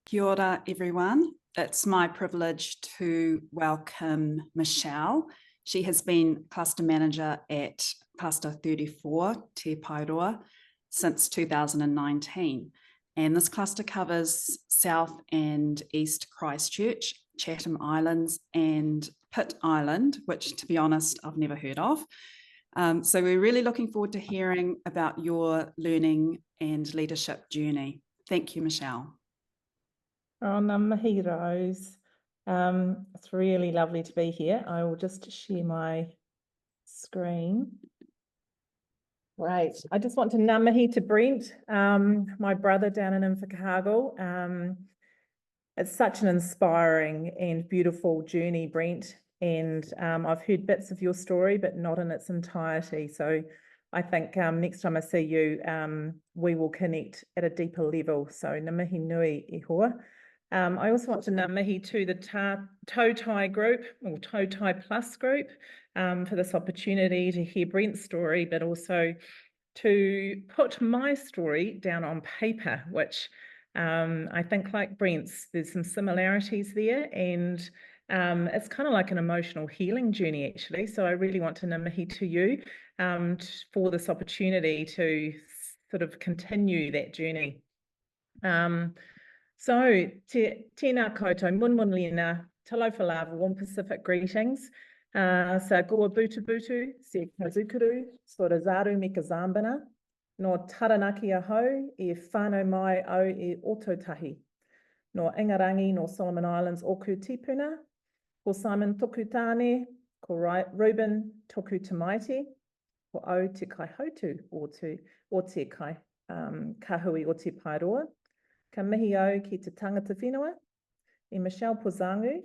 Kia ora, everyone. It's my privilege to welcome Michelle. She has been cluster manager at Cluster 34, Te Pairoa, since 2019. And this cluster covers South and East Christchurch, Chatham Islands, and Pitt Island, which, to be honest, I've never heard of. So we're really looking forward to hearing about your learning and leadership journey. Thank you, Michelle. Oh, ngā mihi, Rose. It's really lovely to be here. I will just share my screen. Right. I just want to ngā mihi to Brent, my brother down in Invercargill. It's such an inspiring and beautiful journey, Brent. And I've heard bits of your story, but not in its entirety. So I think next time I see you, we will connect at a deeper level. So ngā mihi nui e hoa. I also want to ngā mihi to the Tautai group, or Tautai Plus group, for this opportunity to hear Brent's story, but also to put my story down on paper, which I think, like Brent's, there's some similarities there, and it's kind of like an emotional healing journey, actually. So I really want to ngā mihi to you for this opportunity to sort of continue that journey. So, tēnā koutou, mun lena, talofa lava, warm Pacific greetings. Sa goa butu butu, se kazukuru, sora zaru me ka zambana, no taranaki ahau, e whānau mai au e ototahi, no Ingarangi, no Solomon Islands, oku tipuna, ko Simon toku tāne, ko Reuben toku tamaiti, ko au te kai hautu o te kai kahui o te Pairoa. Ka mihi au ki te tangata whenua, e Michelle Pozangu.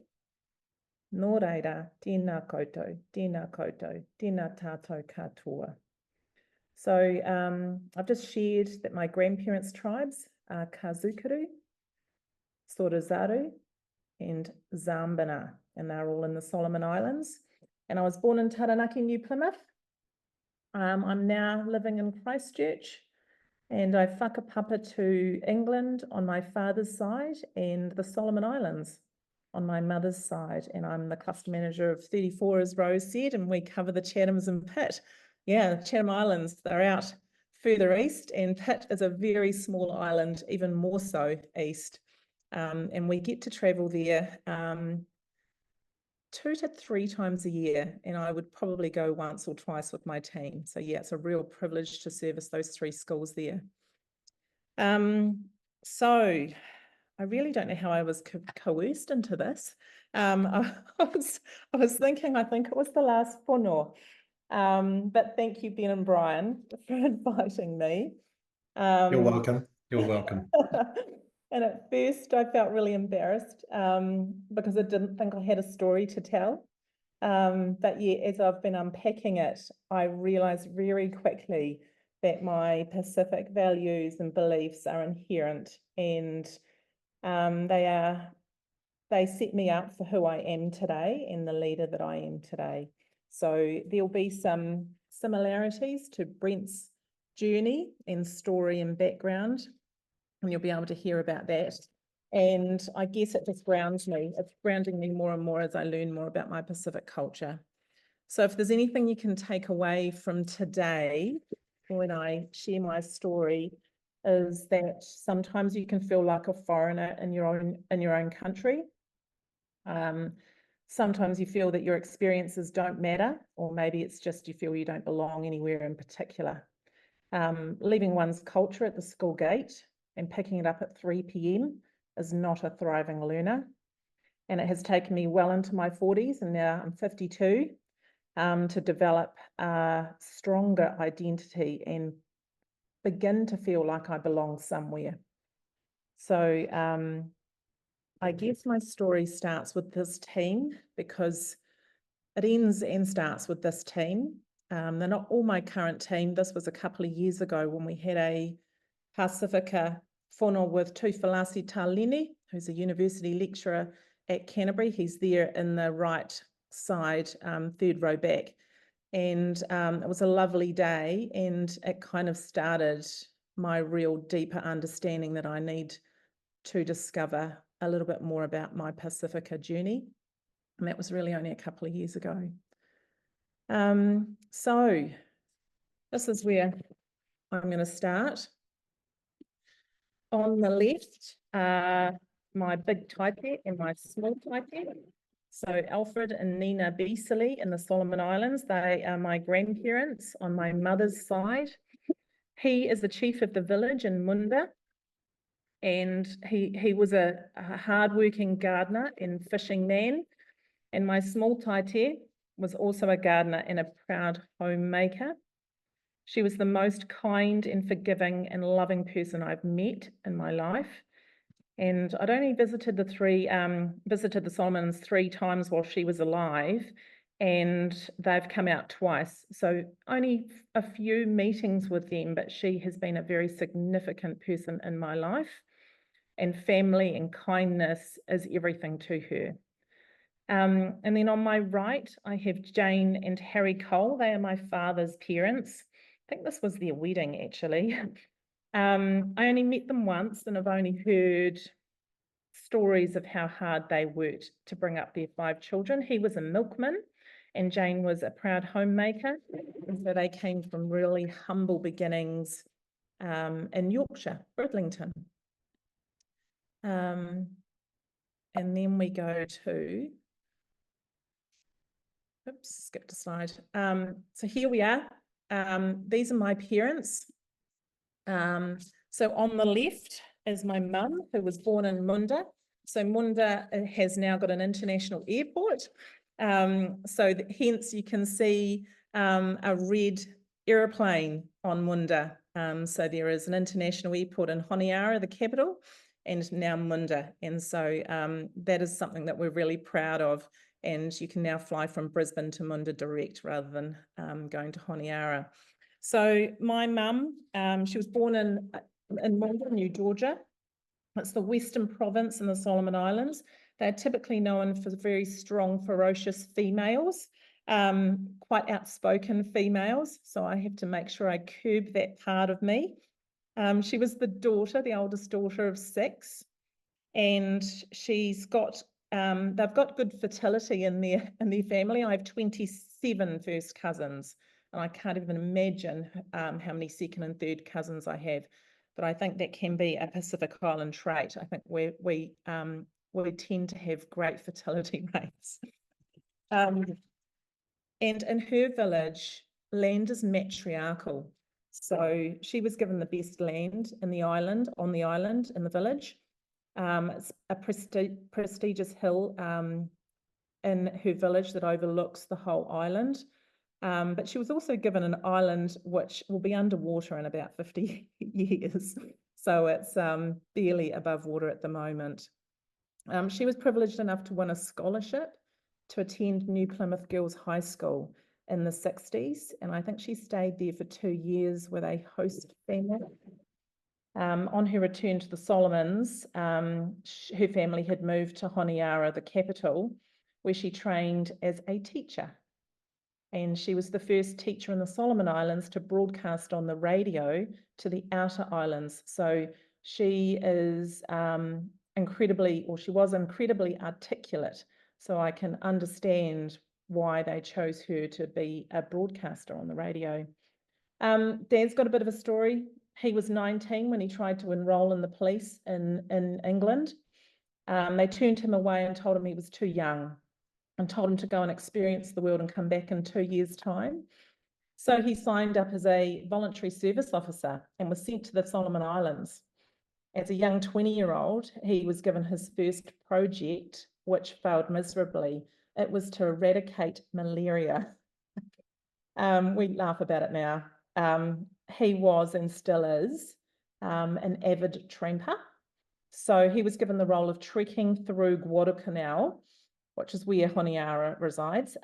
Nō reira, tēnā koutou, tēnā tātou katoa. So I've just shared that my grandparents' tribes are Kazukuru, Sorozaru, and Zambana, and they're all in the Solomon Islands. And I was born in Taranaki, New Plymouth. I'm now living in Christchurch. And I whakapapa to England on my father's side and the Solomon Islands on my mother's side. And I'm the cluster manager of 34, as Rose said, and we cover the Chathams and Pitt. Yeah, Chatham Islands, they're out further east, and Pitt is a very small island, even more so east. And we get to travel there 2 to 3 times a year, and I would probably go once or twice with my team. So yeah, it's a real privilege to service those 3 schools there. So I really don't know how I was coerced into this. I was thinking, I think it was the last Fono. But thank you, Ben and Brian, for inviting me. You're welcome. You're welcome. And at first I felt really embarrassed because I didn't think I had a story to tell. But yeah, as I've been unpacking it, I realized very quickly that my Pacific values and beliefs are inherent, and they set me up for who I am today and the leader that I am today. So there'll be some similarities to Brent's journey and story and background, and you'll be able to hear about that. And I guess it just grounds me. It's grounding me more and more as I learn more about my Pacific culture. So if there's anything you can take away from today when I share my story, is that sometimes you can feel like a foreigner in your own country. Sometimes you feel that your experiences don't matter, or maybe it's just you feel you don't belong anywhere in particular. Leaving one's culture at the school gate and picking it up at 3 p.m. is not a thriving learner. And it has taken me well into my 40s, and now I'm 52, to develop a stronger identity and begin to feel like I belong somewhere. So I guess my story starts with this team, because it ends and starts with this team. They're not all my current team. This was a couple of years ago when we had a Pacifica Fono with Tūwhalasi Tālini, who's a university lecturer at Canterbury. He's there in the right side, 3rd row back. And it was a lovely day, and it kind of started my real deeper understanding that I need to discover a little bit more about my Pacifica journey. And that was really only a couple of years ago. So this is where I'm going to start. On the left, my big taipe and my small taipe. So Alfred and Nina Beasley in the Solomon Islands, they are my grandparents on my mother's side. He is the chief of the village in Munda, and he was a hardworking gardener and fishing man. And my small taipe was also a gardener and a proud homemaker. She was the most kind and forgiving and loving person I've met in my life. And I'd only visited the Solomons 3 times while she was alive, and they've come out twice. So only a few meetings with them, but she has been a very significant person in my life, and family and kindness is everything to her. And then on my right, I have Jane and Harry Cole. They are my father's parents. I think this was their wedding, actually. I only met them once, and I've only heard stories of how hard they worked to bring up their 5 children. He was a milkman, and Jane was a proud homemaker. And so they came from really humble beginnings in Yorkshire, Bridlington. And then we go to, oops, skipped a slide. So here we are. These are my parents. So on the left is my mum, who was born in Munda. So Munda has now got an international airport. So hence you can see a red aeroplane on Munda. So there is an international airport in Honiara, the capital, and now Munda. And so that is something that we're really proud of. And you can now fly from Brisbane to Munda direct rather than going to Honiara. So my mum, she was born in Munda, New Georgia. It's the Western Province in the Solomon Islands. They're typically known for very strong, ferocious females, quite outspoken females. So I have to make sure I curb that part of me. She was the daughter, the oldest daughter of 6, and she's got, they've got good fertility in their family. I have 27 first cousins, and I can't even imagine how many second and third cousins I have. But I think that can be a Pacific Island trait. I think we tend to have great fertility rates. And in her village, land is matriarchal. So she was given the best land in the island, in the village. It's a prestigious hill in her village that overlooks the whole island. But she was also given an island which will be underwater in about 50 years. So it's barely above water at the moment. She was privileged enough to win a scholarship to attend New Plymouth Girls High School in the 60s. And I think she stayed there for 2 years with a host family. On her return to the Solomons, her family had moved to Honiara, the capital, where she trained as a teacher. And she was the first teacher in the Solomon Islands to broadcast on the radio to the outer islands. So she is she was incredibly articulate. So I can understand why they chose her to be a broadcaster on the radio. Dad's got a bit of a story. He was 19 when he tried to enroll in the police in England. They turned him away and told him he was too young, and told him to go and experience the world and come back in 2 years' time. So he signed up as a voluntary service officer and was sent to the Solomon Islands. As a young 20-year-old, he was given his first project, which failed miserably. It was to eradicate malaria. We laugh about it now. He was and still is an avid tramper. So he was given the role of trekking through Guadalcanal, which is where Honiara resides,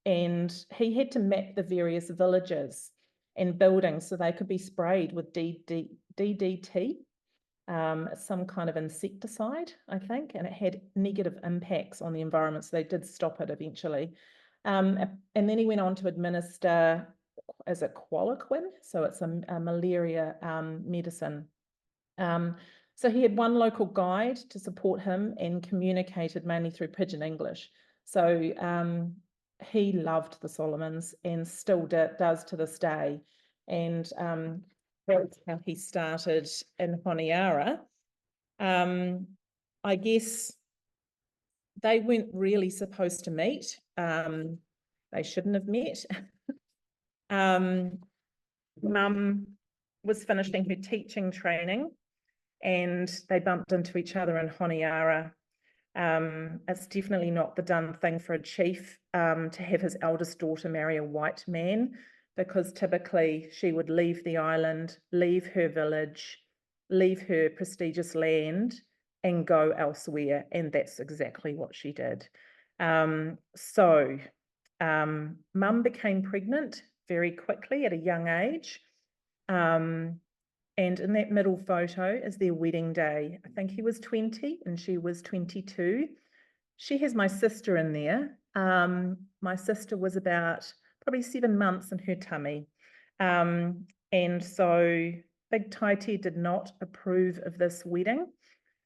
and he had to map the various villages and buildings so they could be sprayed with DDT, some kind of insecticide, I think, and it had negative impacts on the environment, so they did stop it eventually. And then he went on to administer, is it Qualiquin? So it's a malaria medicine. So he had one local guide to support him and communicated mainly through Pidgin English. So he loved the Solomons and still does to this day. And that's how he started in Honiara. I guess they weren't really supposed to meet. They shouldn't have met. Mum was finishing her teaching training and they bumped into each other in Honiara. It's definitely not the done thing for a chief to have his eldest daughter marry a white man, because typically she would leave the island, leave her village, leave her prestigious land and go elsewhere. And that's exactly what she did. Mum became pregnant very quickly at a young age. And in that middle photo is their wedding day. I think he was 20 and she was 22. She has my sister in there. My sister was about probably 7 months in her tummy. And so Big Tautai did not approve of this wedding.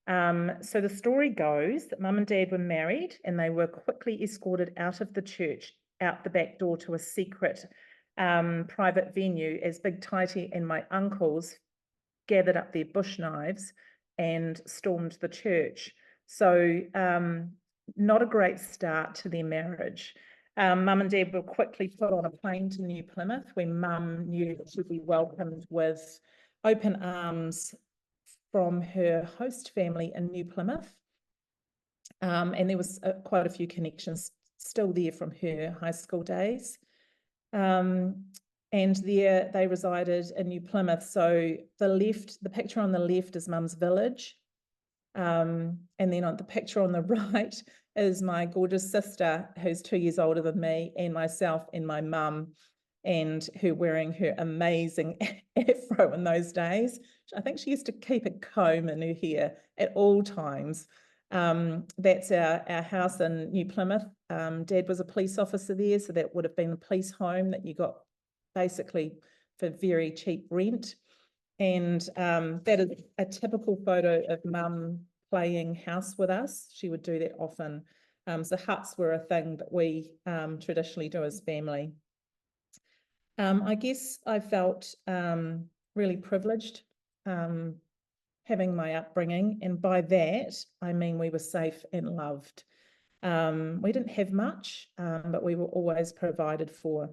So the story goes that Mum and Dad were married and they were quickly escorted out of the church, out the back door to a secret private venue, as Big Tautai and my uncles gathered up their bush knives and stormed the church. So not a great start to their marriage. Mum and Dad were quickly put on a plane to New Plymouth, where Mum knew that she'd be welcomed with open arms from her host family in New Plymouth. And there was quite a few connections still there from her high school days. And there they resided in New Plymouth. So the picture on the left is Mum's village. And then on the picture on the right is my gorgeous sister, who's 2 years older than me, and myself and my mum, and her wearing her amazing afro in those days. I think she used to keep a comb in her hair at all times. That's our house in New Plymouth. Dad was a police officer there, so that would have been the police home that you got basically for very cheap rent. And that is a typical photo of Mum playing house with us. She would do that often. So huts were a thing that we traditionally do as family. I guess I felt really privileged having my upbringing, and by that I mean we were safe and loved. We didn't have much, but we were always provided for.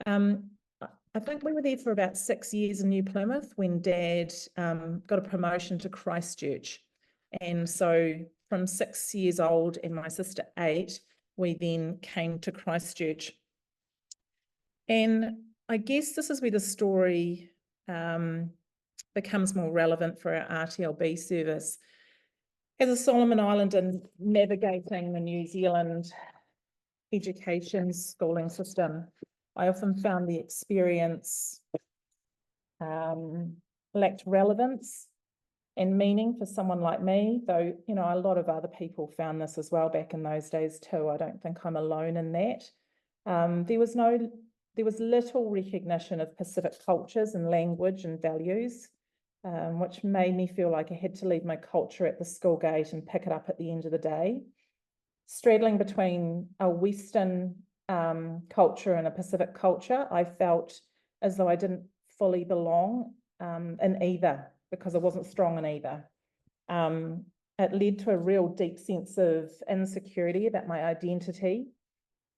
I think we were there for about 6 years in New Plymouth when Dad got a promotion to Christchurch. And so from 6 years old and my sister 8, we then came to Christchurch. And I guess this is where the story becomes more relevant for our RTLB service. As a Solomon Islander navigating the New Zealand education schooling system, I often found the experience lacked relevance and meaning for someone like me, though, you know, a lot of other people found this as well back in those days too. I don't think I'm alone in that. There was little recognition of Pacific cultures and language and values, which made me feel like I had to leave my culture at the school gate and pick it up at the end of the day. Straddling between a Western culture and a Pacific culture, I felt as though I didn't fully belong in either, because I wasn't strong in either. It led to a real deep sense of insecurity about my identity,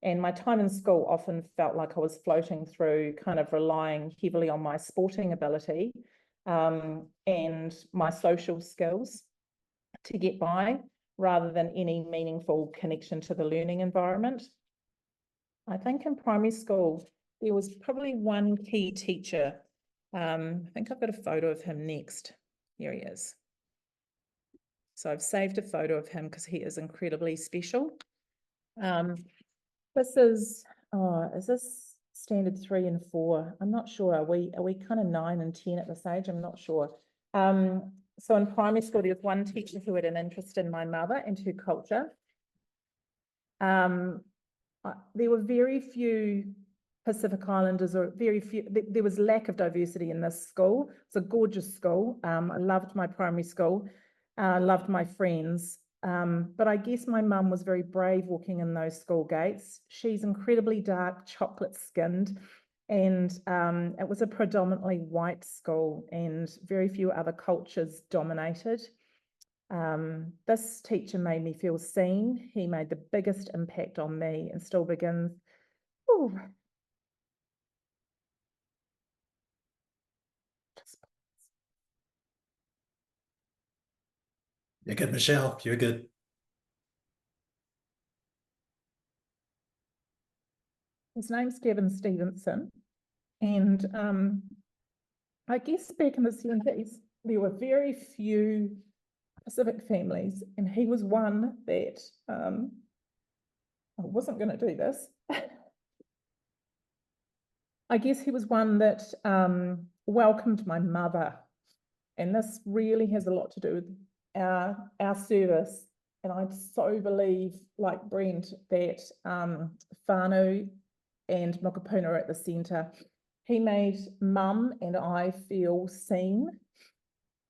and my time in school often felt like I was floating through, kind of relying heavily on my sporting ability and my social skills to get by, rather than any meaningful connection to the learning environment. I think in primary school, there was probably one key teacher. I think I've got a photo of him next. Here he is. So I've saved a photo of him because he is incredibly special. This is this standard 3 and 4? I'm not sure. Are we kind of 9 and 10 at this age? I'm not sure. So in primary school, there was one teacher who had an interest in my mother and her culture. There were very few Pacific Islanders, or very few, there was lack of diversity in this school. It's a gorgeous school. I loved my primary school, loved my friends. But I guess my mum was very brave walking in those school gates. She's incredibly dark, chocolate skinned, and it was a predominantly white school, and very few other cultures dominated. This teacher made me feel seen. He made the biggest impact on me and still begins. Ooh. You're good, Michelle. You're good. His name's Gavin Stevenson, and I guess back in the 70s, there were very few Pacific families, and he was one that, I wasn't going to do this. I guess he was one that welcomed my mother, and this really has a lot to do with our service. And I so believe, like Brent, that Fono and Mokopuna are at the centre. He made Mum and I feel seen.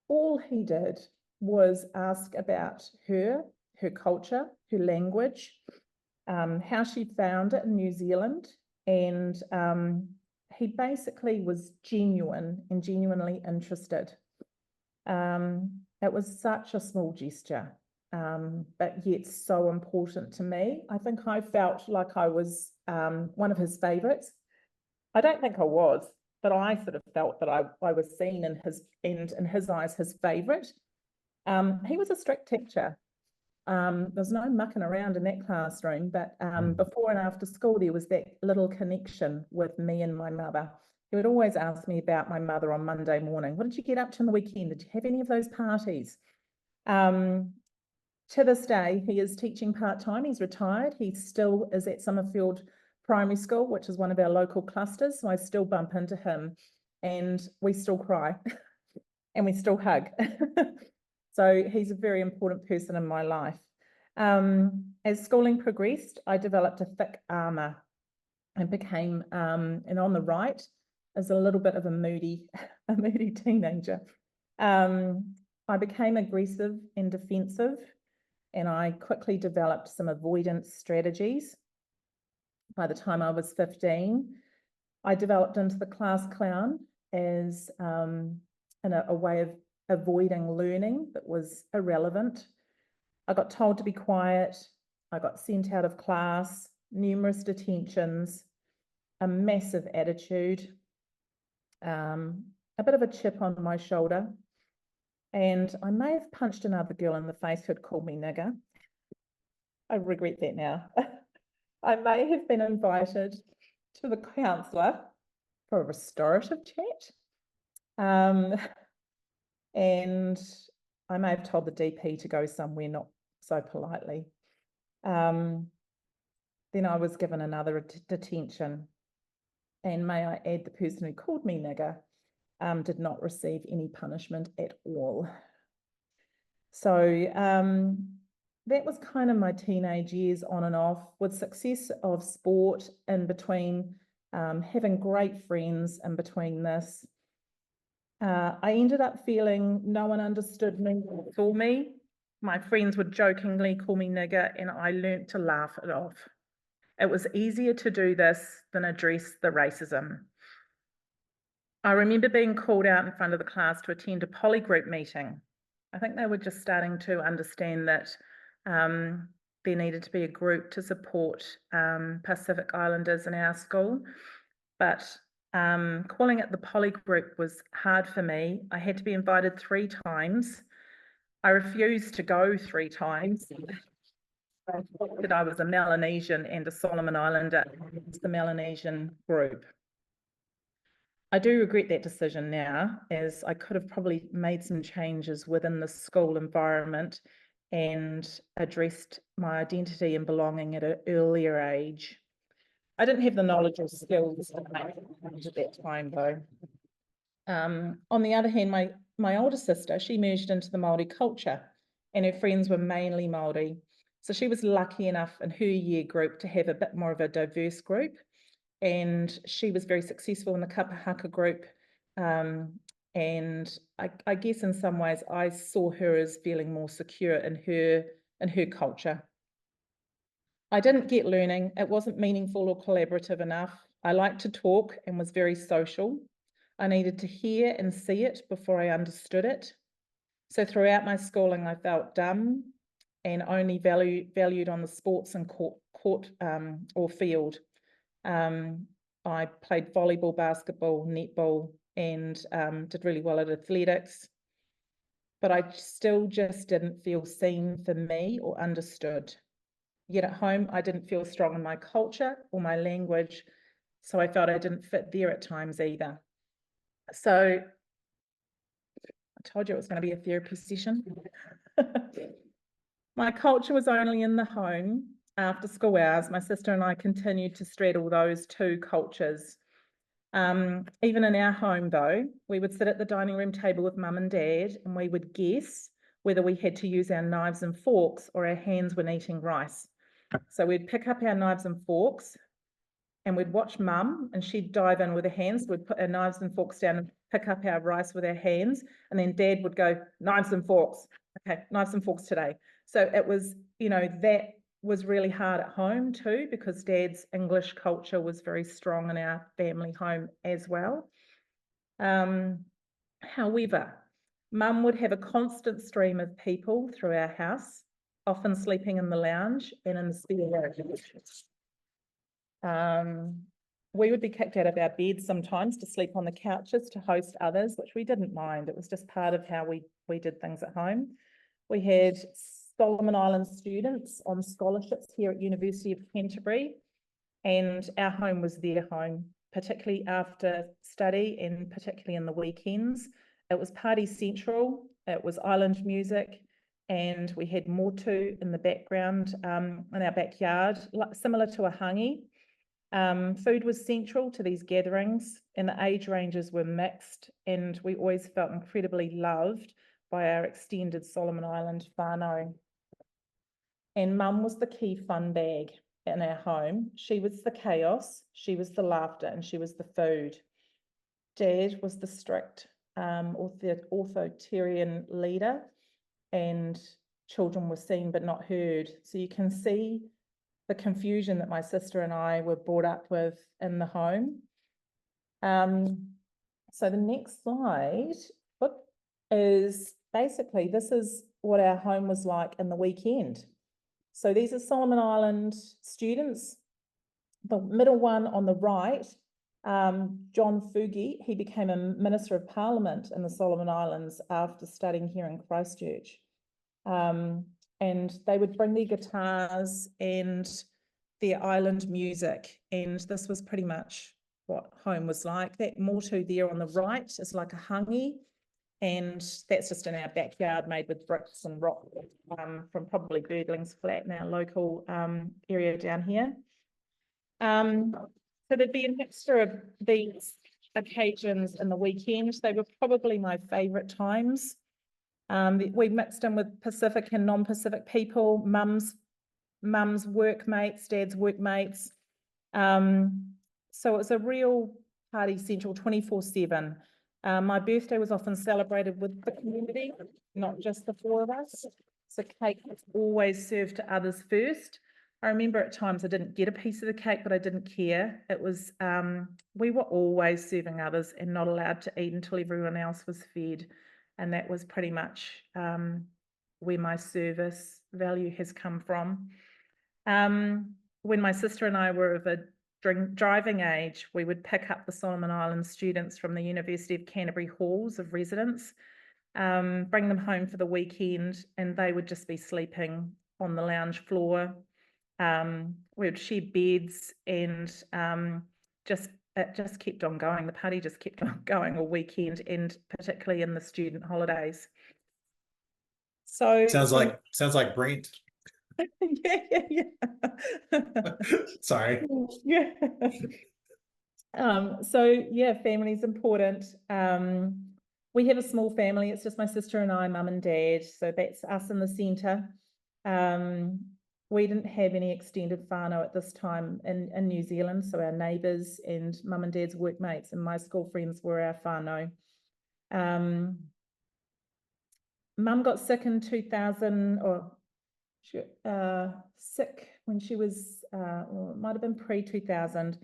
All he did was ask about her culture, her language, how she found it in New Zealand, and he basically was genuine and genuinely interested. It was such a small gesture, but yet so important to me. I think I felt like I was one of his favourites. I don't think I was, but I sort of felt that I was seen in his eyes, his favourite. He was a strict teacher. There's no mucking around in that classroom, but before and after school, there was that little connection with me and my mother. He would always ask me about my mother on Monday morning. What did you get up to on the weekend? Did you have any of those parties? To this day, he is teaching part-time. He's retired. He still is at Summerfield Primary School, which is one of our local clusters. So I still bump into him and we still cry and we still hug. So he's a very important person in my life. As schooling progressed, I developed a thick armour and became, and on the right is a little bit of a moody teenager. I became aggressive and defensive, and I quickly developed some avoidance strategies. By the time I was 15, I developed into the class clown as a way of avoiding learning that was irrelevant. I got told to be quiet. I got sent out of class, numerous detentions, a massive attitude, a bit of a chip on my shoulder. And I may have punched another girl in the face who had called me nigger. I regret that now. I may have been invited to the counsellor for a restorative chat. And I may have told the DP to go somewhere not so politely. Then I was given another detention. And may I add, the person who called me nigger did not receive any punishment at all. So that was kind of my teenage years on and off, with success of sport in between, having great friends in between this. I ended up feeling no one understood me or saw me. My friends would jokingly call me nigger, and I learnt to laugh it off. It was easier to do this than address the racism. I remember being called out in front of the class to attend a polygroup meeting. I think they were just starting to understand that there needed to be a group to support Pacific Islanders in our school. But calling it the polygroup was hard for me. I had to be invited 3 times. I refused to go 3 times. I thought that I was a Melanesian and a Solomon Islander. It's the Melanesian group. I do regret that decision now, as I could have probably made some changes within the school environment and addressed my identity and belonging at an earlier age. I didn't have the knowledge or skills to make change at that time, though. On the other hand, my older sister, she merged into the Māori culture, and her friends were mainly Māori. So she was lucky enough in her year group to have a bit more of a diverse group. and she was very successful in the Kapahaka group. And I guess in some ways I saw her as feeling more secure in her culture. I didn't get learning. It wasn't meaningful or collaborative enough. I liked to talk and was very social. I needed to hear and see it before I understood it. So throughout my schooling, I felt dumb and only valued on the sports and court or field. I played volleyball, basketball, netball, and did really well at athletics. But I still just didn't feel seen for me or understood. Yet at home, I didn't feel strong in my culture or my language, so I felt I didn't fit there at times either. So I told you it was going to be a therapy session. My culture was only in the home. After school hours, my sister and I continued to straddle those two cultures. Even in our home, though, we would sit at the dining room table with mum and dad, and we would guess whether we had to use our knives and forks or our hands when eating rice. So we'd pick up our knives and forks and we'd watch mum, and she'd dive in with her hands. We'd put our knives and forks down and pick up our rice with our hands. And then dad would go, knives and forks. Okay, knives and forks today. So it was, that was really hard at home too, because dad's English culture was very strong in our family home as well. However, mum would have a constant stream of people through our house, often sleeping in the lounge and in the spare room. We would be kicked out of our beds sometimes to sleep on the couches to host others, which we didn't mind. It was just part of how we did things at home. We had Solomon Island students on scholarships here at University of Canterbury, and our home was their home, particularly after study and particularly in the weekends. It was party central, it was island music, and we had motu in the background in our backyard, similar to a hangi. Food was central to these gatherings, and the age ranges were mixed, and we always felt incredibly loved by our extended Solomon Island whānau. And mum was the key fun bag in our home. She was the chaos, she was the laughter, and she was the food. Dad was the strict authoritarian leader, and children were seen but not heard. So you can see the confusion that my sister and I were brought up with in the home. So the next slide is basically, this is what our home was like in the weekend. So these are Solomon Island students. The middle one on the right, John Fugi, he became a Minister of Parliament in the Solomon Islands after studying here in Christchurch. And they would bring their guitars and their island music, and this was pretty much what home was like. That motu there on the right is like a hangi, and that's just in our backyard made with bricks and rock from probably Birdlings Flat in our local area down here. So there'd be a mixture of these occasions in the weekend. They were probably my favourite times. We mixed in with Pacific and non-Pacific people, mum's workmates, dad's workmates. So it was a real party central 24/7. My birthday was often celebrated with the community, not just the four of us. So cake was always served to others first. I remember at times I didn't get a piece of the cake, but I didn't care. It was, we were always serving others and not allowed to eat until everyone else was fed. And that was pretty much where my service value has come from. When my sister and I were of a driving age, we would pick up the Solomon Island students from the University of Canterbury halls of residence, bring them home for the weekend, and they would just be sleeping on the lounge floor. We would share beds, and it just kept on going. The party just kept on going all weekend, and particularly in the student holidays. So sounds like Brent. yeah. Sorry. Yeah. So yeah, family's important. We have a small family. It's just my sister and I, mum and dad. So that's us in the centre. we didn't have any extended whānau at this time in New Zealand, so our neighbours and mum and dad's workmates and my school friends were our whānau. Mum got sick in 2000, or sick when she was, or it might have been pre-2000,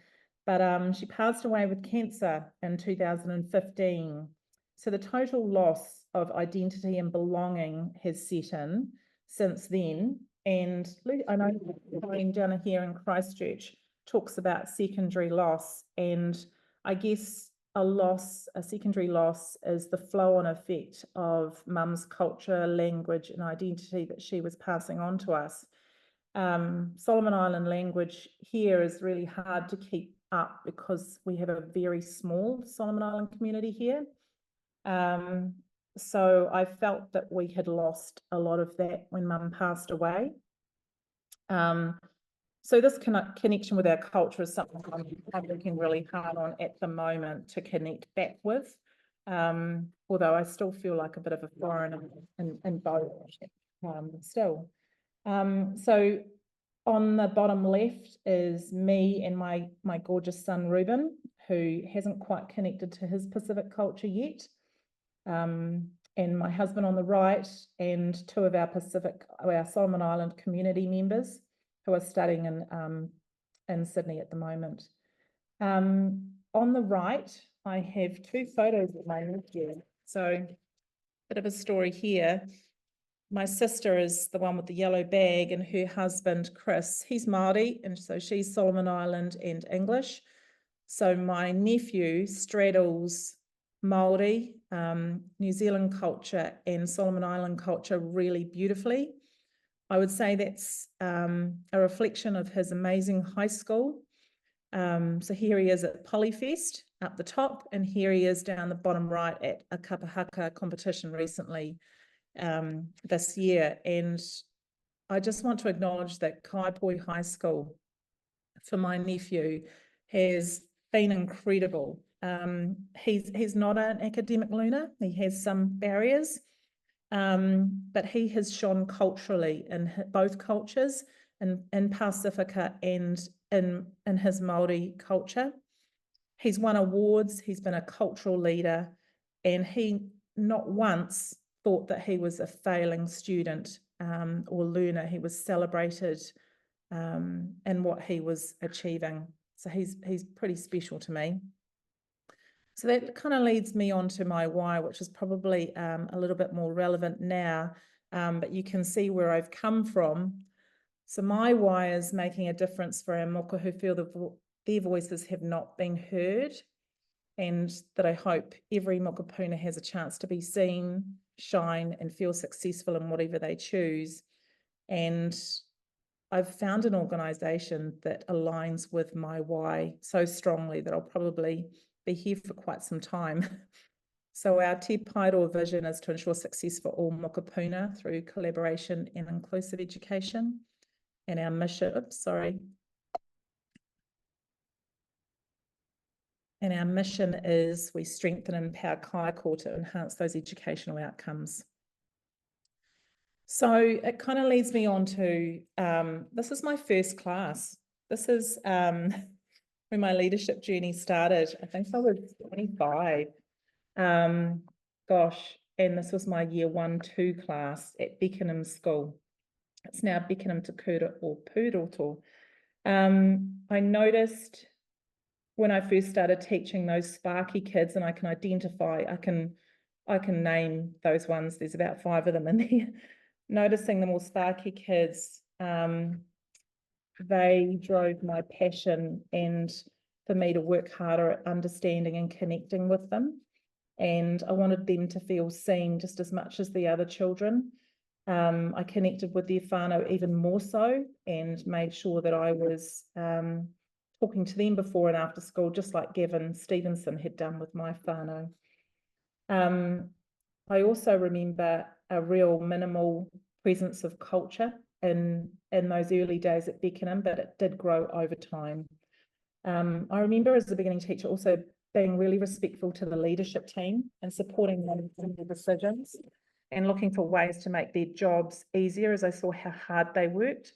but she passed away with cancer in 2015. So the total loss of identity and belonging has set in since then. And I know down here in Christchurch talks about secondary loss, and I guess a secondary loss is the flow-on effect of mum's culture, language, and identity that she was passing on to us. Solomon Island language here is really hard to keep up because we have a very small Solomon Island community here. So I felt that we had lost a lot of that when mum passed away. So this connection with our culture is something I'm working really hard on at the moment to connect back with, although I still feel like a bit of a foreigner in both still. So on the bottom left is me and my gorgeous son Reuben, who hasn't quite connected to his Pacific culture yet. And my husband on the right, and two of our Solomon Island community members who are studying in Sydney at the moment. On the right, I have two photos of my nephew. So a bit of a story here. My sister is the one with the yellow bag, and her husband, Chris, he's Māori, and so she's Solomon Island and English. So my nephew straddles Māori, New Zealand culture and Solomon Island culture really beautifully. I would say that's a reflection of his amazing high school. So here he is at Polyfest up the top, and here he is down the bottom right at a kapahaka competition recently this year. And I just want to acknowledge that Kaipoi High School for my nephew has been incredible. He's not an academic learner. He has some barriers, but he has shone culturally in both cultures, in Pasifika and in his Māori culture. He's won awards, he's been a cultural leader, and he not once thought that he was a failing student or learner. He was celebrated in what he was achieving. So he's pretty special to me. So that kind of leads me on to my why, which is probably a little bit more relevant now, but you can see where I've come from. So my why is making a difference for our moka who feel their voices have not been heard, and that I hope every moka puna has a chance to be seen, shine, and feel successful in whatever they choose. And I've found an organisation that aligns with my why so strongly that I'll probably be here for quite some time. So our Te Paeroa vision is to ensure success for all moka puna through collaboration and inclusive education. And our mission, And our mission is we strengthen and empower kaiako to enhance those educational outcomes. So it kind of leads me on to, this is my first class. This is when my leadership journey started. I think I was 25. Gosh, and this was my year 1-2 class at Beckenham School. It's now Beckenham Te Kura or Pūroto. I noticed when I first started teaching those sparky kids, and I can identify, I can name those ones. There's about 5 of them in there. Noticing the more sparky kids, they drove my passion, and for me to work harder at understanding and connecting with them. And I wanted them to feel seen just as much as the other children. I connected with their whānau even more so, and made sure that I was talking to them before and after school, just like Gavin Stevenson had done with my whānau. I also remember a real minimal presence of culture in those early days at Beckenham, but it did grow over time. I remember as a beginning teacher also being really respectful to the leadership team and supporting them in their decisions and looking for ways to make their jobs easier, as I saw how hard they worked.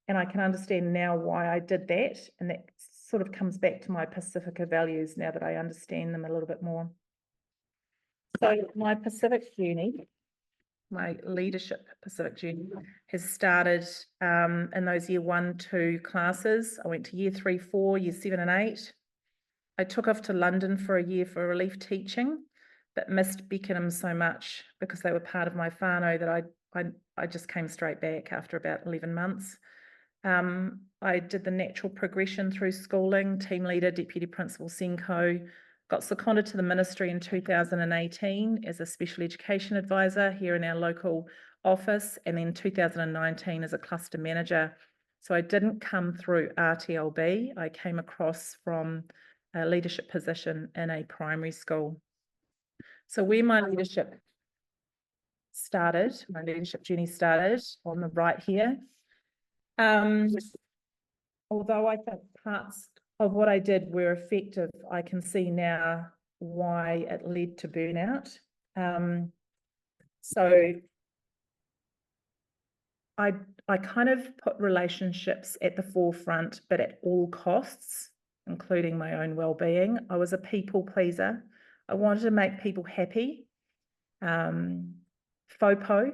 And I can understand now why I did that. And that sort of comes back to my Pacifica values now that I understand them a little bit more. So my Pacific journey, my leadership Pacific journey, has started in those year 1, 2 classes. I went to year 3, 4, year 7 and 8. I took off to London for a year for relief teaching, but missed Beckenham so much because they were part of my whānau that I just came straight back after about 11 months. I did the natural progression through schooling, team leader, deputy principal, Senko, got seconded to the ministry in 2018 as a special education advisor here in our local office, and then 2019 as a cluster manager. So I didn't come through RTLB, I came across from a leadership position in a primary school. So where my leadership journey started on the right here. Although I think parts of what I did were effective, I can see now why it led to burnout. So I kind of put relationships at the forefront, but at all costs, including my own well-being. I was a people pleaser. I wanted to make people happy. FOPO,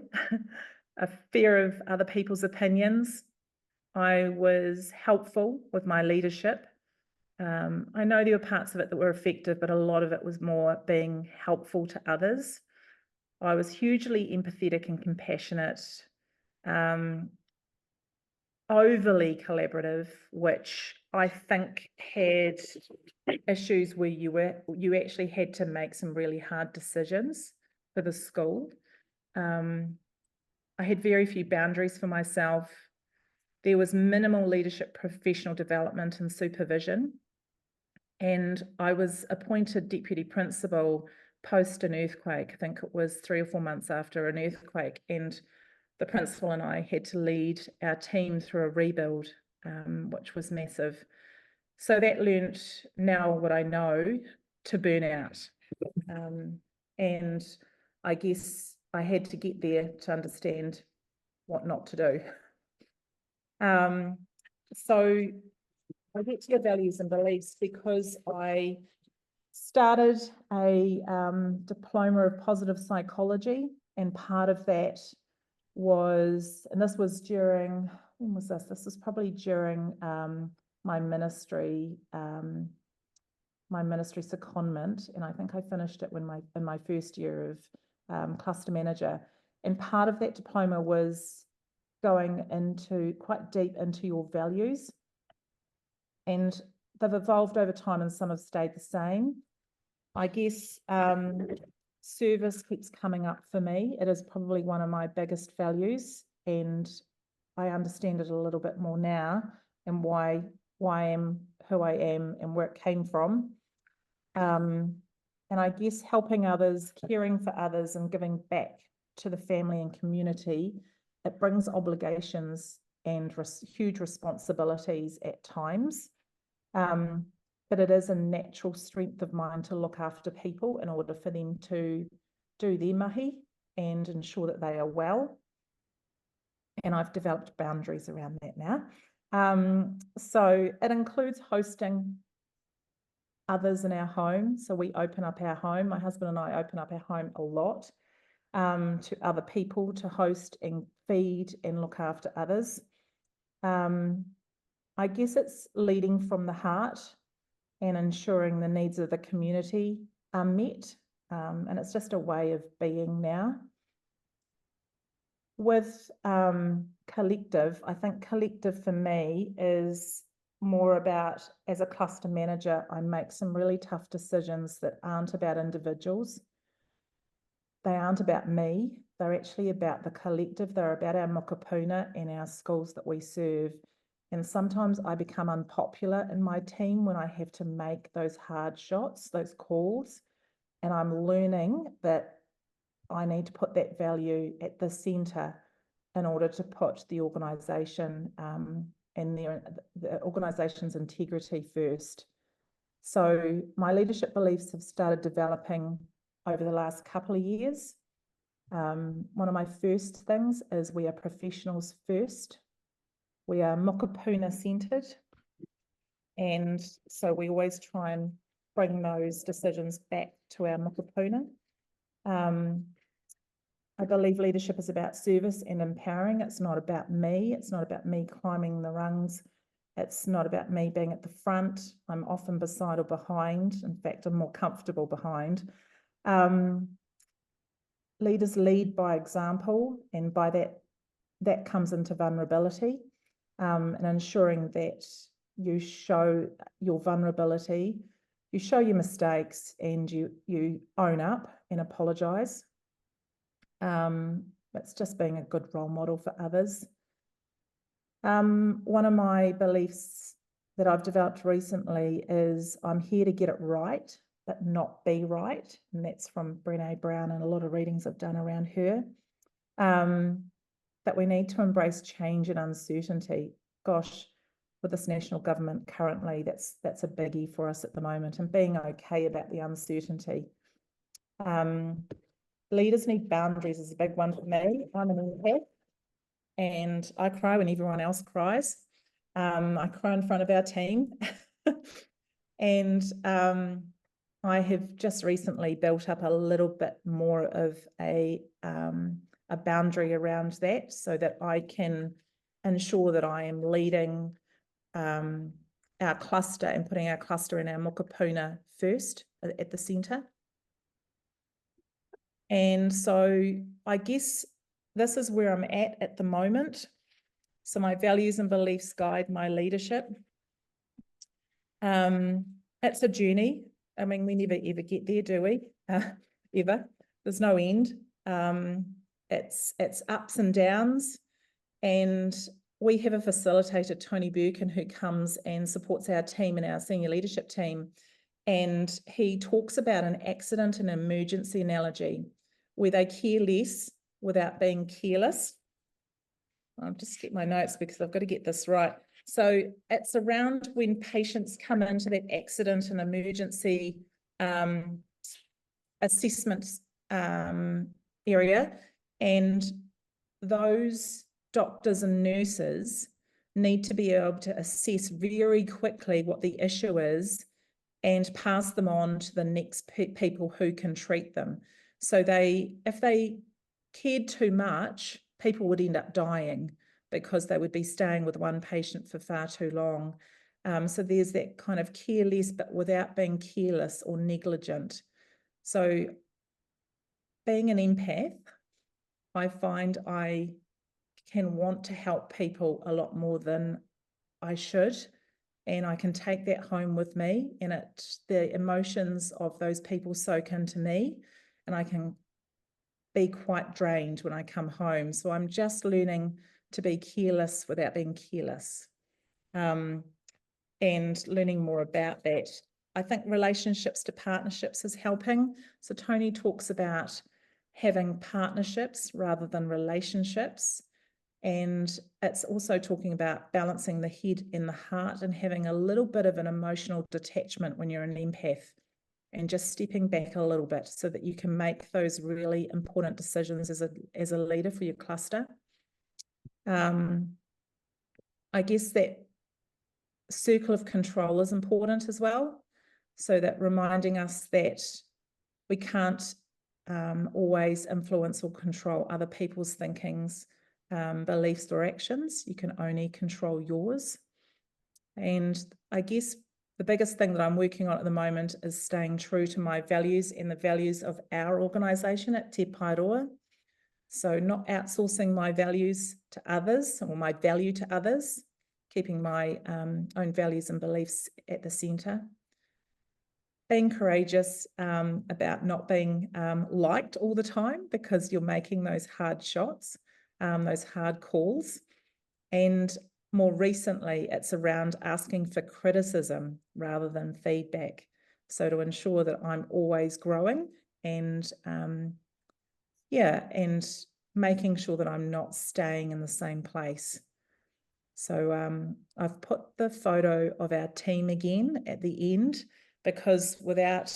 a fear of other people's opinions. I was helpful with my leadership. I know there were parts of it that were effective, but a lot of it was more being helpful to others. I was hugely empathetic and compassionate, overly collaborative, which I think had issues where you actually had to make some really hard decisions for the school. I had very few boundaries for myself. There was minimal leadership, professional development and supervision. And I was appointed deputy principal post an earthquake. I think it was 3 or 4 months after an earthquake. And the principal and I had to lead our team through a rebuild, which was massive. So that learnt now what I know to burn out. And I guess I had to get there to understand what not to do. So I get to your values and beliefs because I started a diploma of positive psychology, and part of that was, and this was during, when was this? This was probably during my ministry secondment, and I think I finished it in my first year of cluster manager. And part of that diploma was going into quite deep into your values, and they've evolved over time and some have stayed the same. I guess service keeps coming up for me. It is probably one of my biggest values, and I understand it a little bit more now and why I am who I am and where it came from. And I guess helping others, caring for others and giving back to the family and community, it brings obligations and huge responsibilities at times. But it is a natural strength of mine to look after people in order for them to do their mahi and ensure that they are well. And I've developed boundaries around that now. So it includes hosting others in our home. So we open up our home. My husband and I open up our home a lot to other people to host and feed and look after others. I guess it's leading from the heart and ensuring the needs of the community are met. And it's just a way of being now. With collective, I think collective for me is more about, as a cluster manager, I make some really tough decisions that aren't about individuals. They aren't about me. They're actually about the collective. They're about our mokopuna and our schools that we serve. And sometimes I become unpopular in my team when I have to make those hard shots, those calls. And I'm learning that I need to put that value at the centre in order to put the organisation and the organisation's integrity first. So my leadership beliefs have started developing over the last couple of years. One of my first things is we are professionals first. We are mokopuna centred. And so we always try and bring those decisions back to our mokopuna. I believe leadership is about service and empowering. It's not about me. It's not about me climbing the rungs. It's not about me being at the front. I'm often beside or behind. In fact, I'm more comfortable behind. Leaders lead by example, and by that comes into vulnerability, and ensuring that you show your vulnerability, you show your mistakes, and you own up and apologise. It's just being a good role model for others. One of my beliefs that I've developed recently is I'm here to get it right, but not be right. And that's from Brené Brown and a lot of readings I've done around her. That we need to embrace change and uncertainty. Gosh, with this national government currently, that's a biggie for us at the moment, and being okay about the uncertainty. Leaders need boundaries is a big one for me. I'm an empath, and I cry when everyone else cries. I cry in front of our team. And I have just recently built up a little bit more of a boundary around that, so that I can ensure that I am leading our cluster and putting our cluster in our mokopuna first at the centre. And so I guess this is where I'm at the moment. So my values and beliefs guide my leadership. It's a journey. I mean, we never ever get there, do we? Ever. There's no end. It's ups and downs. And we have a facilitator, Tony Birkin, who comes and supports our team and our senior leadership team. And he talks about an accident and emergency analogy where they care less without being careless. I'll just get my notes because I've got to get this right. So it's around when patients come into that accident and emergency assessment area, and those doctors and nurses need to be able to assess very quickly what the issue is and pass them on to the next people who can treat them. So if they cared too much, people would end up dying because they would be staying with one patient for far too long. So there's that kind of careless, but without being careless or negligent. So being an empath, I find I can want to help people a lot more than I should. And I can take that home with me, and the emotions of those people soak into me, and I can be quite drained when I come home. So I'm just learning to be careless without being careless, and learning more about that. I think relationships to partnerships is helping. So Tony talks about having partnerships rather than relationships. And it's also talking about balancing the head and the heart and having a little bit of an emotional detachment when you're an empath, and just stepping back a little bit so that you can make those really important decisions as a leader for your cluster. I guess that circle of control is important as well, so that reminding us that we can't always influence or control other people's thinkings, beliefs or actions. You can only control yours. And I guess the biggest thing that I'm working on at the moment is staying true to my values and the values of our organisation at Te Paeroa. So not outsourcing my values to others, or my value to others, keeping my own values and beliefs at the centre. Being courageous about not being liked all the time, because you're making those hard shots, those hard calls. And more recently, it's around asking for criticism rather than feedback. So to ensure that I'm always growing and and making sure that I'm not staying in the same place. So I've put the photo of our team again at the end, because without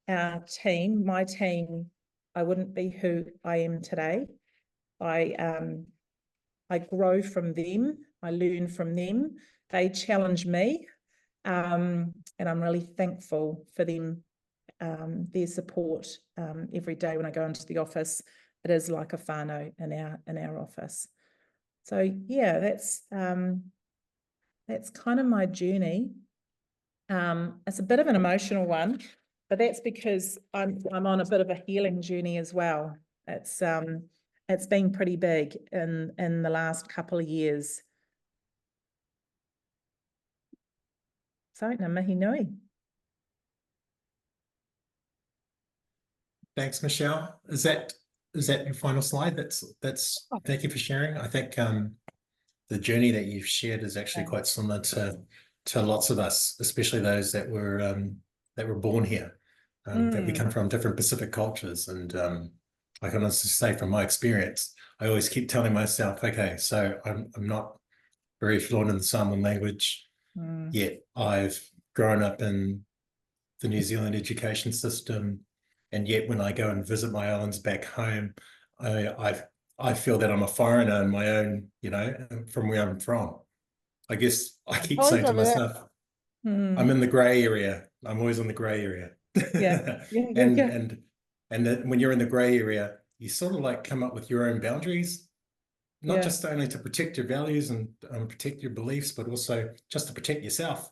our team, my team, I wouldn't be who I am today. I grow from them, I learn from them, they challenge me, and I'm really thankful for them, their support every day when I go into the office. It is like a whānau in our office. So yeah, that's kind of my journey. It's a bit of an emotional one, but that's because I'm on a bit of a healing journey as well. It's been pretty big in the last couple of years. So ngā mihi nui. Thanks, Michelle. Is that your final slide? That's thank you for sharing. I think the journey that you've shared is actually quite similar to lots of us, especially those that were born here, that we come from different Pacific cultures. And I can honestly say from my experience, I always keep telling myself, okay, so I'm not very fluent in the Samoan language, yet I've grown up in the New Zealand education system. And yet when I go and visit my islands back home, I feel that I'm a foreigner in my own, from where I'm from. I guess I keep saying to myself, I'm in the grey area. I'm always in the grey area. Yeah. And that when you're in the grey area, you sort of like come up with your own boundaries, not just only to protect your values and protect your beliefs, but also just to protect yourself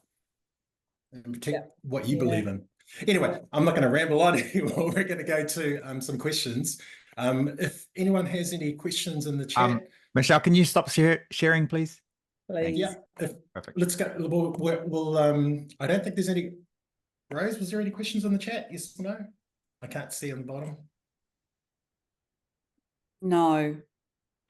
and protect what you believe in. Anyway, I'm not going to ramble on anymore. We're going to go to some questions. If anyone has any questions in the chat. Michelle, can you stop sharing, please? Please. Yeah, Perfect. let's go. We'll I don't think there's any. Rose, was there any questions in the chat? Yes or no? I can't see on the bottom. No.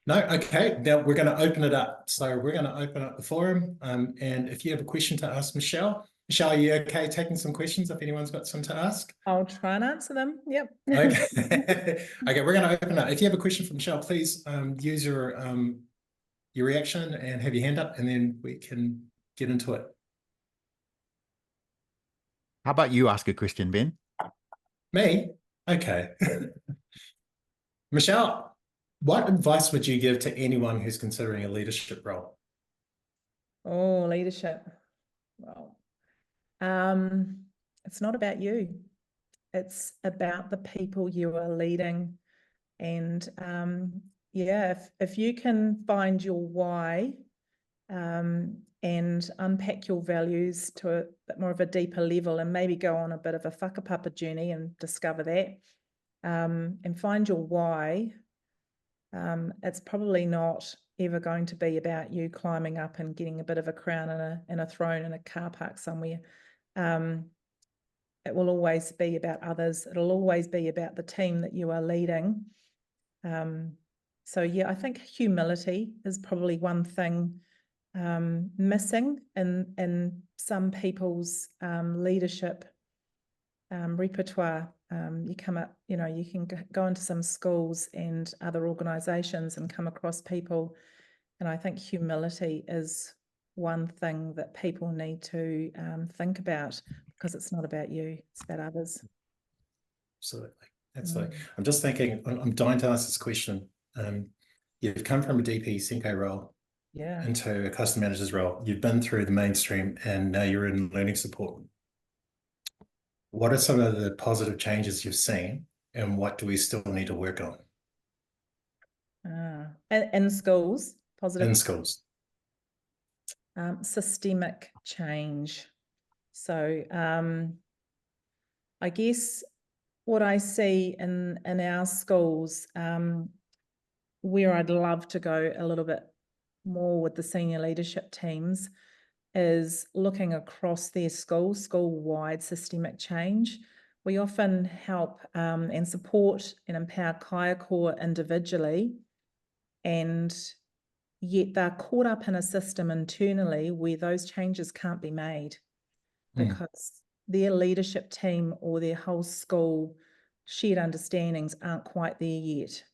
No, okay. Now we're going to open it up. So we're going to open up the forum. And if you have a question to ask Michelle, are you okay taking some questions if anyone's got some to ask? I'll try and answer them. Yep. Okay. Okay, we're going to open up. If you have a question for Michelle, please use your reaction and have your hand up, and then we can get into it. How about you ask a question, Ben? Me? Okay. Michelle, what advice would you give to anyone who's considering a leadership role? Oh, leadership. Well, it's not about you. It's about the people you are leading. And if you can find your why and unpack your values to a bit more of a deeper level, and maybe go on a bit of a whakapapa journey and discover that, and find your why, it's probably not ever going to be about you climbing up and getting a bit of a crown and a throne in a car park somewhere. It will always be about others. It'll always be about the team that you are leading. So yeah, I think humility is probably one thing missing in some people's leadership repertoire. You come up, you can go into some schools and other organisations and come across people, and I think humility is one thing that people need to think about, because it's not about you, it's about others. Absolutely. Absolutely. I'm just thinking, I'm dying to ask this question. You've come from a DP Senko role into a cluster manager's role. You've been through the mainstream and now you're in learning support. What are some of the positive changes you've seen, and what do we still need to work on? In schools, positive. In schools. Systemic change. So I guess what I see in our schools, where I'd love to go a little bit more with the senior leadership teams, is looking across their school-wide systemic change. We often help and support and empower kaiako individually, and yet they're caught up in a system internally where those changes can't be made because their leadership team or their whole school shared understandings aren't quite there yet.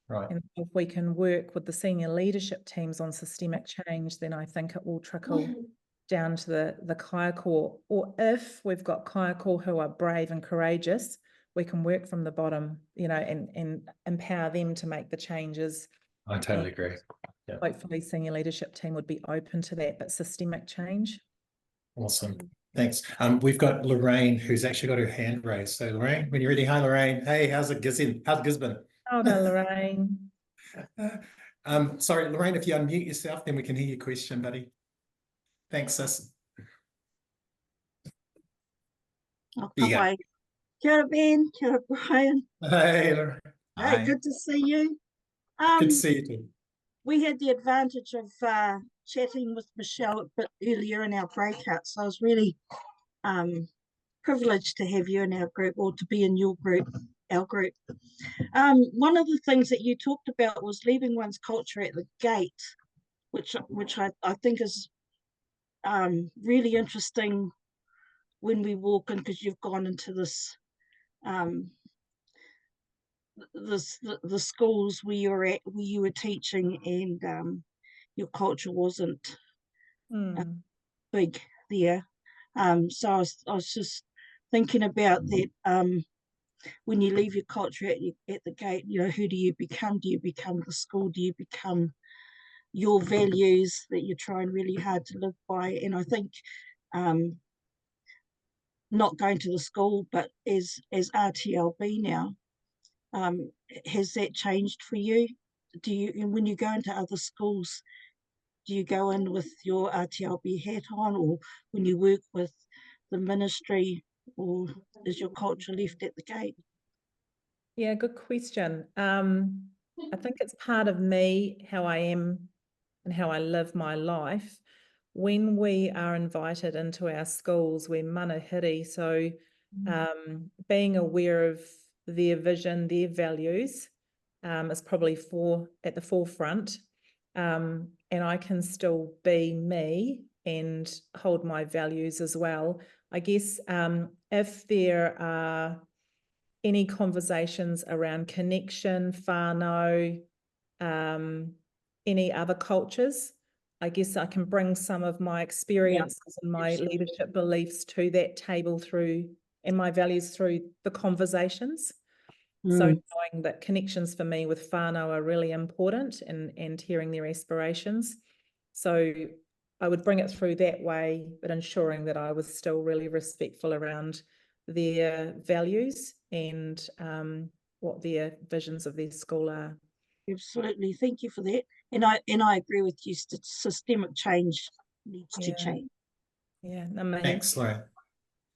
Right. And if we can work with the senior leadership teams on systemic change, then I think it will trickle down to the kaiako. Or if we've got kaiako who are brave and courageous, we can work from the bottom, and empower them to make the changes. I totally agree. Yeah. hopefully senior leadership team would be open to that, but systemic change. Awesome. Thanks. We've got Lorraine, who's actually got her hand raised. So Lorraine, when you're ready, hi Lorraine. Hey, how's Gisborne? Oh, no, Lorraine. Sorry, Lorraine, if you unmute yourself, then we can hear your question, buddy. Thanks, sis. Oh, There you go. Tautai. Kia ora, Ben. Kia ora, Brian. Hey, Lorraine. Hey, Hi. good to see you. Good to see you too. We had the advantage of chatting with Michelle a bit earlier in our breakout, so I was really privileged to have you in our group, or to be in your group, our group. One of the things that you talked about was leaving one's culture at the gate, which I think is really interesting when we walk in, because you've gone into this the schools where you're at, where you were teaching, and your culture wasn't big there. So I was just thinking about that. When you leave your culture at the gate, you know, who do you become? Do you become the school? Do you become your values that you're trying really hard to live by? And I think not going to the school, but as RTLB now, has that changed for you? Do you, and when you go into other schools, do you go in with your RTLB hat on, or when you work with the ministry, or is your culture left at the gate? Yeah, good question. I think it's part of me, how I am and how I live my life. When we are invited into our schools, we're mana hiri, so being aware of their vision, their values is probably at the forefront. And I can still be me and hold my values as well. I guess if there are any conversations around connection, whānau, any other cultures, I guess I can bring some of my experiences and my leadership beliefs to that table and my values through the conversations. So knowing that connections for me with whānau are really important, and hearing their aspirations. So I would bring it through that way, but ensuring that I was still really respectful around their values and what their visions of their school are. Absolutely, thank you for that. And I agree with you. Systemic change needs to change. Yeah, Thanks, Lorraine.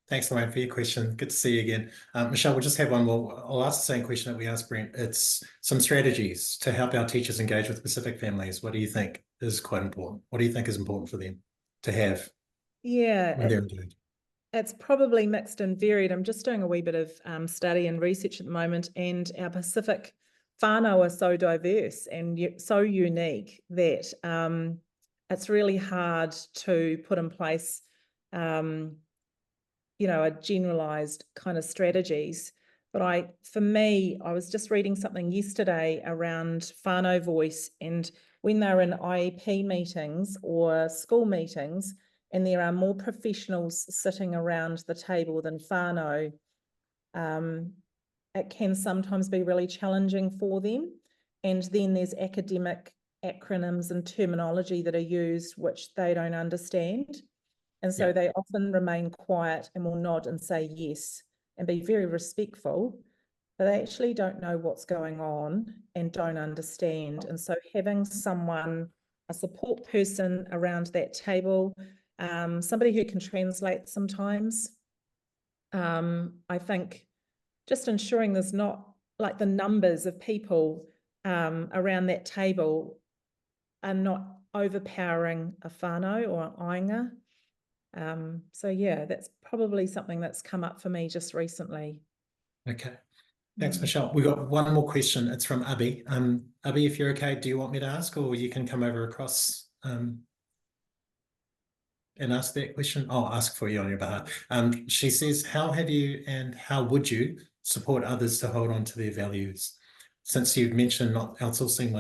Thanks, Lorraine, for your question. Good to see you again. Michelle, we'll just have one more. I'll ask the same question that we asked Brent. It's some strategies to help our teachers engage with Pacific families. What do you think is quite important? What do you think is important for them to have when they're engaged? It's probably mixed and varied. I'm just doing a wee bit of study and research at the moment, and our Pacific whānau are so diverse and so unique that it's really hard to put in place a generalized kind of strategies. But for me, I was just reading something yesterday around whānau voice, and when they're in IEP meetings or school meetings, and there are more professionals sitting around the table than whānau, it can sometimes be really challenging for them. And then there's academic acronyms and terminology that are used which they don't understand. And so they often remain quiet and will nod and say yes and be very respectful, but they actually don't know what's going on and don't understand. And so having someone, a support person around that table, somebody who can translate sometimes, I think just ensuring there's not, like, the numbers of people around that table are not overpowering a whānau or an ainga. So yeah, that's probably something that's come up for me just recently. Okay. Thanks, Michelle. We've got one more question. It's from Abby. Abby, if you're okay, do you want me to ask, or you can come over across and ask that question? I'll ask for you on your behalf. She says, how have you and how would you support others to hold on to their values? Since you've mentioned not outsourcing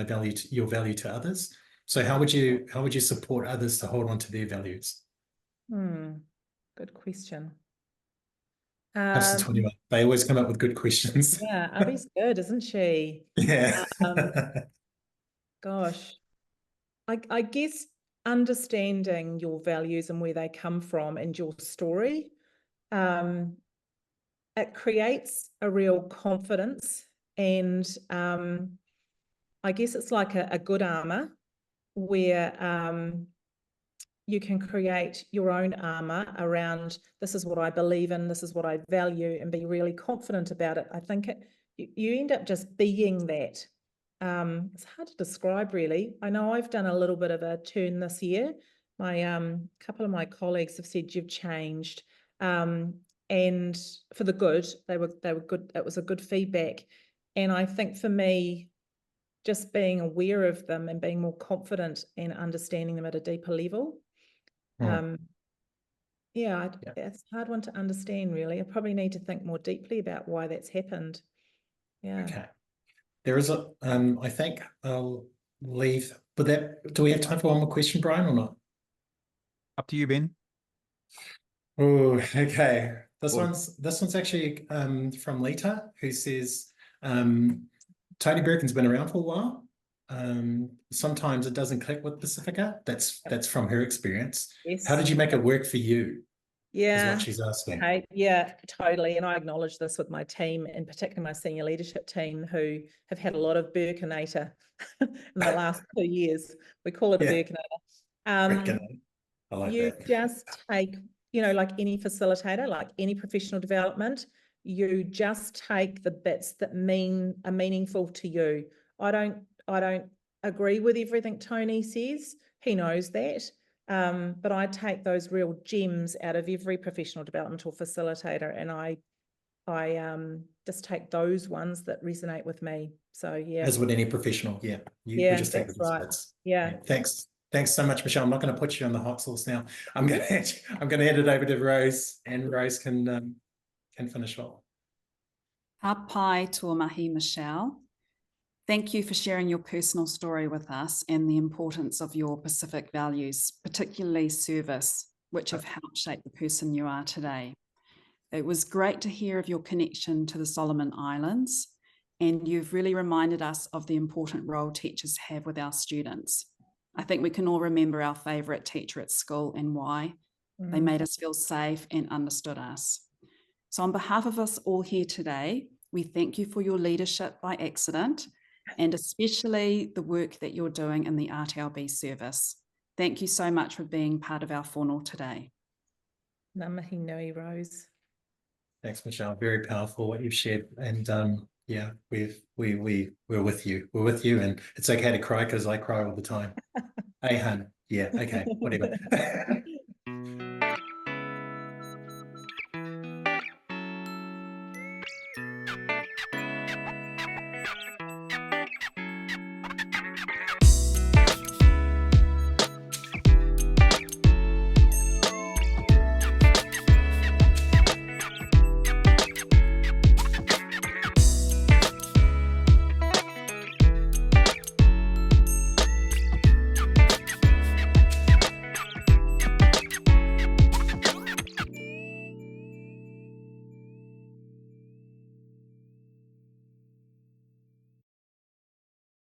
your value to others. So how would you support others to hold on to their values? Good question. That's the 21. They always come up with good questions. Yeah, Abby's good, isn't she? Yeah. Gosh. I guess understanding your values and where they come from and your story, it creates a real confidence, and I guess it's like a good armor where you can create your own armor around, this is what I believe in, this is what I value, and be really confident about it. I think you end up just being that. It's hard to describe, really. I know I've done a little bit of a turn this year. My couple of my colleagues have said you've changed, and for the good. They were good. It was a good feedback, and I think for me, just being aware of them and being more confident and understanding them at a deeper level. Yeah, it's a hard one to understand, really. I probably need to think more deeply about why that's happened. Yeah. Okay. There is a, I think I'll leave, but that, do we have time for one more question, Brian, or not? Up to you, Ben. Oh, okay. This Cool. one's actually from Lita, who says, Tony Birkin's been around for a while. Sometimes it doesn't click with Pacifica. That's from her experience. Yes. How did you make it work for you? Is Yeah. what she's asking. Okay. Yeah, totally. And I acknowledge this with my team, and particularly my senior leadership team, who have had a lot of Birkinator in the last 2 years. We call it a Birkinator. I like you that. just take, like any facilitator, like any professional development, you just take the bits that are meaningful to you. I don't agree with everything Tony says. He knows that. But I take those real gems out of every professional development or facilitator, and I just take those ones that resonate with me. So yeah. As with any professional, yeah. We just take the right. bits. Yeah. Thanks. Thanks so much, Michelle. I'm not going to put you on the hot sauce now. I'm going to hand it over to Rose, and Rose can finish off. Hapai tō mahi, Michelle. Thank you for sharing your personal story with us and the importance of your Pacific values, particularly service, which have helped shape the person you are today. It was great to hear of your connection to the Solomon Islands, and you've really reminded us of the important role teachers have with our students. I think we can all remember our favourite teacher at school and why. They made us feel safe and understood us. So on behalf of us all here today, we thank you for your leadership by accident, and especially the work that you're doing in the RTLB service. Thank you so much for being part of our Fono today. Ngā mihi nui, Rose. Thanks, Michelle. Very powerful what you've shared, and yeah, we're with you. We're with you, and it's okay to cry because I cry all the time. Hey, hun. Yeah. Okay. Whatever.